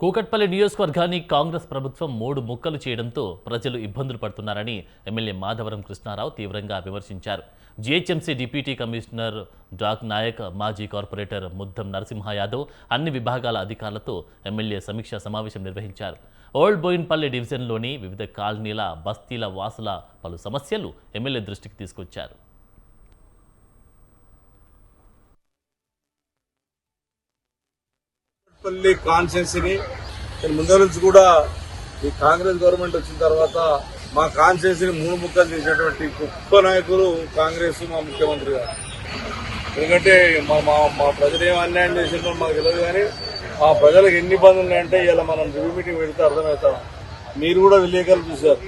కూకట్పల్లి నియోజకవర్గాన్ని కాంగ్రెస్ ప్రభుత్వం 3 ముక్కలు చేయడంతో ప్రజలు ఇబ్బందులు పడుతున్నారని ఎమ్మెల్యే మాధవరం కృష్ణారావు తీవ్రంగా విమర్శించారు. GHMC deputy commissioner Dak Naik, మాజీ కార్పొరేటర్ ముద్దం నరసింహ యాదవ్ అన్ని విభాగాల అధికారులతో ఎమ్మెల్యే సమీక్షా సమావేశం నిర్వహించారు. ఓల్డ్ బోయిన్పల్లి డివిజన్లోని వివిధ కాలనీల బస్తీల వాసుల పలు సమస్యలు ఎమ్మెల్యే దృష్టికి తీసుకొచ్చారు. పల్లి కాన్స్టిట్యున్సీని ముందు నుంచి కూడా ఈ కాంగ్రెస్ గవర్నమెంట్ వచ్చిన తర్వాత మా కాన్స్టిట్యున్సీని 3 ముక్కలు చేసినటువంటి గొప్ప నాయకులు కాంగ్రెస్, మా ముఖ్యమంత్రి గారు. ఎందుకంటే మా ప్రజలు ఏం అన్యాయం చేసిందో మాకు తెలియదు, కానీ ఆ ప్రజలకు ఎన్ని ఇబ్బందులు ఉన్నాయంటే ఇలా మనం రివ్యూ మీటింగ్ పెడితే అర్థమవుతాం. మీరు కూడా విలేకరులు చూశారు.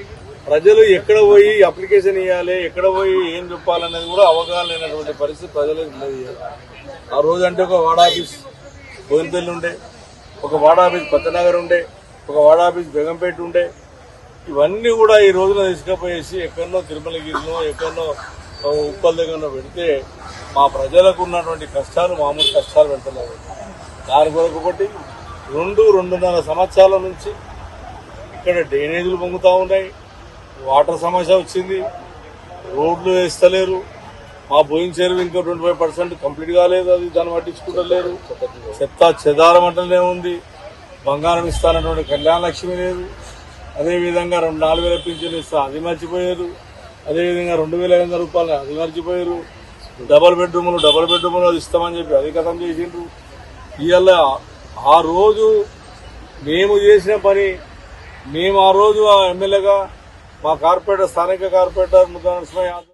ప్రజలు ఎక్కడ పోయి అప్లికేషన్ ఇవ్వాలి, ఎక్కడ పోయి ఏం చెప్పాలనేది కూడా అవగాహన లేనటువంటి పరిస్థితి ప్రజలకు లేదు. ఆ రోజు అంటే ఒక వార్డ్ ఆఫీస్ బోయినపల్లి ఉండే, ఒక వార్డ్ ఆఫీస్ పత్తనగర్ ఉండే, ఒక వార్డ్ ఆఫీస్ బేగంపేట ఉండే. ఇవన్నీ కూడా ఈ రోజున తీసుకుపోయేసి ఎక్కడనో తిరుమలగిరిలో, ఎక్కడనో ఉప్పల్ దగ్గరనో పెడితే మా ప్రజలకు ఉన్నటువంటి కష్టాలు మామూలు కష్టాలు పెడతలేదు. దాని కొరకు ఒకటి 2-2.5 సంవత్సరాల నుంచి ఇక్కడ డ్రైనేజీలు పొంగుతూ ఉన్నాయి, వాటర్ సమస్య వచ్చింది, రోడ్లు వేస్తలేరు. మా బోయింగ్ చెరువు ఇంకా 25% కంప్లీట్ కాలేదు, అది దాన్ని పట్టించుకుంటలేరు. చెత్త చెదారం అంటనే ఉంది. బంగారం ఇస్తానటువంటి కళ్యాణ లక్ష్మి లేదు. అదేవిధంగా 4,000 పింఛన్ ఇస్తా అది మర్చిపోయారు. అదేవిధంగా 2,500 రూపాయలు అది మర్చిపోయారు. డబల్ బెడ్రూములు అది ఇస్తామని చెప్పి అది కథం చేసిండ్రు. ఇవాళ ఆ రోజు మేము చేసిన పని, మేము ఆ రోజు ఎమ్మెల్యేగా మా కార్పొరేటర్, స్థానిక కార్పొరేటర్ ముద్దం నరసింహ యాదవ్